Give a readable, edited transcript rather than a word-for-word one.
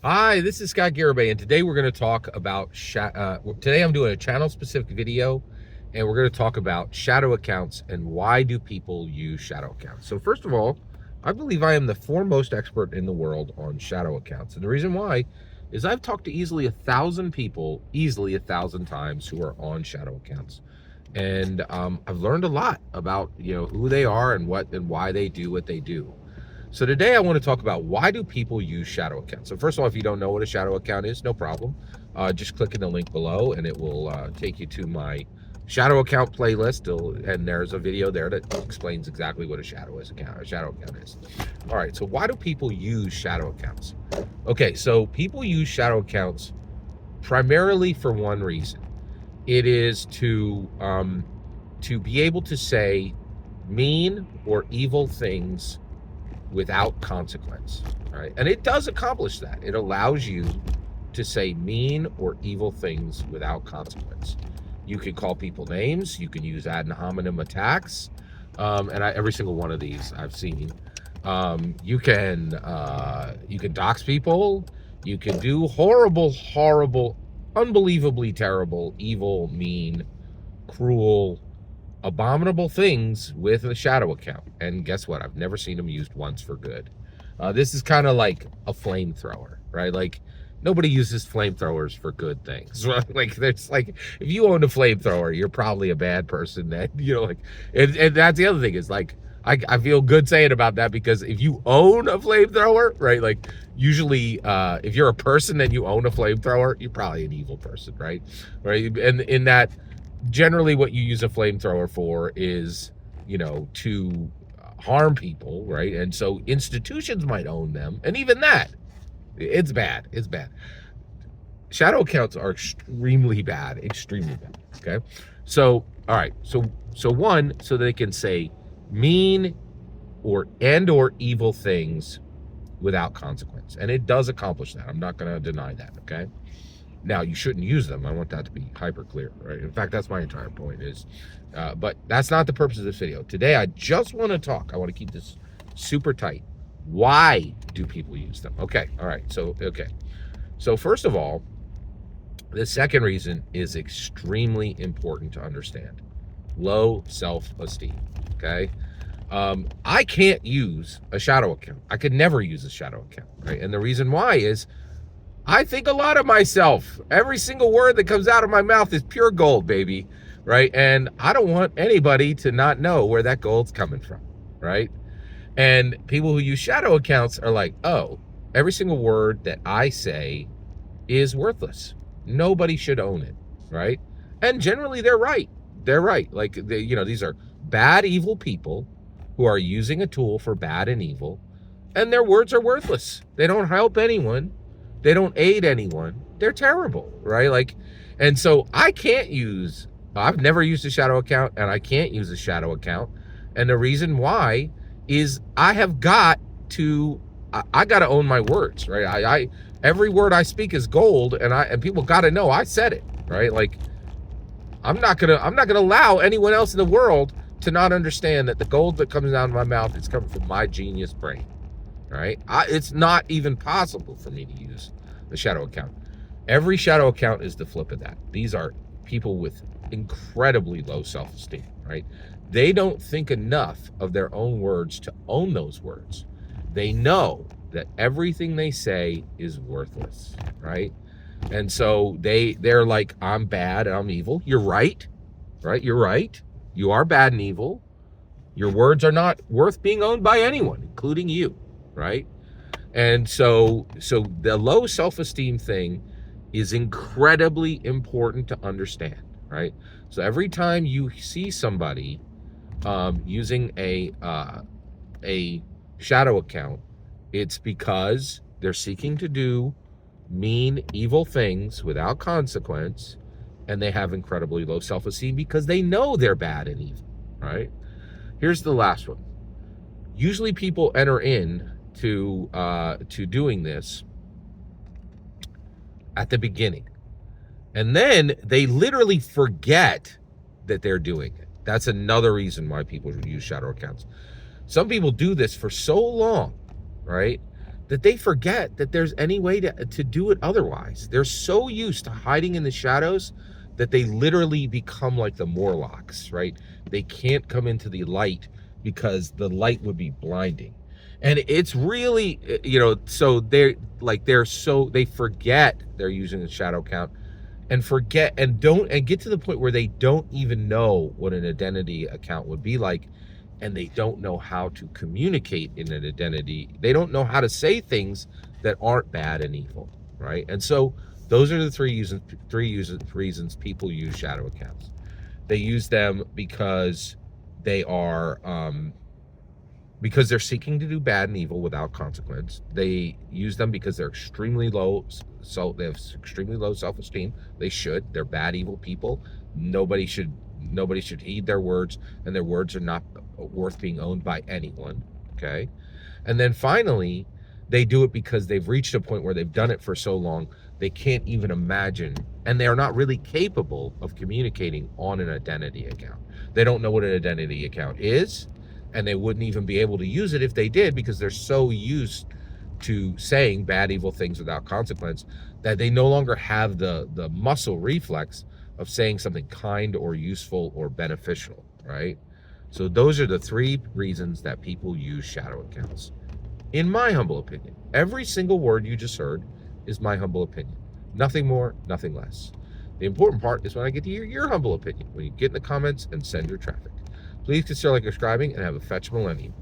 Hi, this is Scott Garibay, and today we're going to talk about today I'm doing a channel-specific video, and we're going to talk about shadow accounts and why do people use shadow accounts. So first of all, I believe I am the foremost expert in the world on shadow accounts, and the reason why is I've talked to easily 1,000 people, easily 1,000 times, who are on shadow accounts, and I've learned a lot about who they are and what and why they do what they do. So today I want to talk about why do people use shadow accounts. So first of all, if you don't know what a shadow account is, no problem. Just click in the link below and it will take you to my shadow account playlist. And there's a video there that explains exactly what a shadow account is. All right, so why do people use shadow accounts? Okay, so people use shadow accounts primarily for one reason. It is to be able to say mean or evil things without consequence. All right, and it does accomplish that. It allows you to say mean or evil things without consequence. You can call people names. You can use ad hominem attacks, every single one of these I've seen. You can dox people. You can do horrible, unbelievably terrible, evil, mean, cruel, abominable things with a shadow account. And guess what? I've never seen them used once for good. This is kind of like a flamethrower, right? Like, nobody uses flamethrowers for good things. Like, there's like, if you own a flamethrower, you're probably a bad person. That and that's the other thing is like, I feel good saying about that, because if you own a flamethrower, right? Like, usually, if you're a person and you own a flamethrower, you're probably an evil person, right? Right? And in that, generally what you use a flamethrower for is, to harm people, right? And so institutions might own them, and even that, it's bad. It's bad. Shadow accounts are extremely bad, okay? So, all right, so one, so they can say mean or evil things without consequence, and it does accomplish that. I'm not going to deny that, okay? Now, you shouldn't use them. I want that to be hyper clear, right? In fact, that's my entire point is, but that's not the purpose of this video. Today, I just want to talk. I want to keep this super tight. Why do people use them? Okay, all right. So first of all, the second reason is extremely important to understand. Low self-esteem, okay? I can't use a shadow account. I could never use a shadow account, right? And the reason why is, I think a lot of myself. Every single word that comes out of my mouth is pure gold, baby, right? And I don't want anybody to not know where that gold's coming from, right? And people who use shadow accounts are like, oh, every single word that I say is worthless. Nobody should own it, right? And generally they're right. They're right. Like, these are bad, evil people who are using a tool for bad and evil, and their words are worthless. They don't help anyone. They don't aid anyone. They're terrible, right? Like, and so I've never used a shadow account, and I can't use a shadow account. And the reason why is I got to own my words, right? Every word I speak is gold, and people got to know I said it, right? Like, I'm not gonna allow anyone else in the world to not understand that the gold that comes out of my mouth is coming from my genius brain. Right? It's not even possible for me to use the shadow account. Every shadow account is the flip of that. These are people with incredibly low self-esteem, right? They don't think enough of their own words to own those words. They know that everything they say is worthless, right? And so they're like, I'm bad, I'm evil. You're right, right? You're right. You are bad and evil. Your words are not worth being owned by anyone, including you. Right? And so the low self-esteem thing is incredibly important to understand, right? So every time you see somebody using a shadow account, it's because they're seeking to do mean, evil things without consequence, and they have incredibly low self-esteem because they know they're bad and evil, right? Here's the last one. Usually people enter in to doing this at the beginning, and then they literally forget that they're doing it. That's another reason why people use shadow accounts. Some people do this for so long, right, that they forget that there's any way to do it otherwise. They're so used to hiding in the shadows that they literally become like the Morlocks, right? They can't come into the light because the light would be blinding. And it's really, so they forget they're using the shadow count, and forget and get to the point where they don't even know what an identity account would be like, and they don't know how to communicate in an identity. They don't know how to say things that aren't bad and evil, right? And so those are the three reasons people use shadow accounts. They use them because they are because they're seeking to do bad and evil without consequence. They use them because they're extremely low, so they have extremely low self-esteem. They should. They're bad, evil people. Nobody should heed their words, and their words are not worth being owned by anyone. Okay. And then finally, they do it because they've reached a point where they've done it for so long they can't even imagine, and they are not really capable of communicating on an identity account. They don't know what an identity account is, and they wouldn't even be able to use it if they did, because they're so used to saying bad, evil things without consequence that they no longer have the muscle reflex of saying something kind or useful or beneficial, right? So those are the three reasons that people use shadow accounts. In my humble opinion, every single word you just heard is my humble opinion. Nothing more, nothing less. The important part is when I get to hear your humble opinion, when you get in the comments and send your traffic. Please consider subscribing and have a fetch millennium.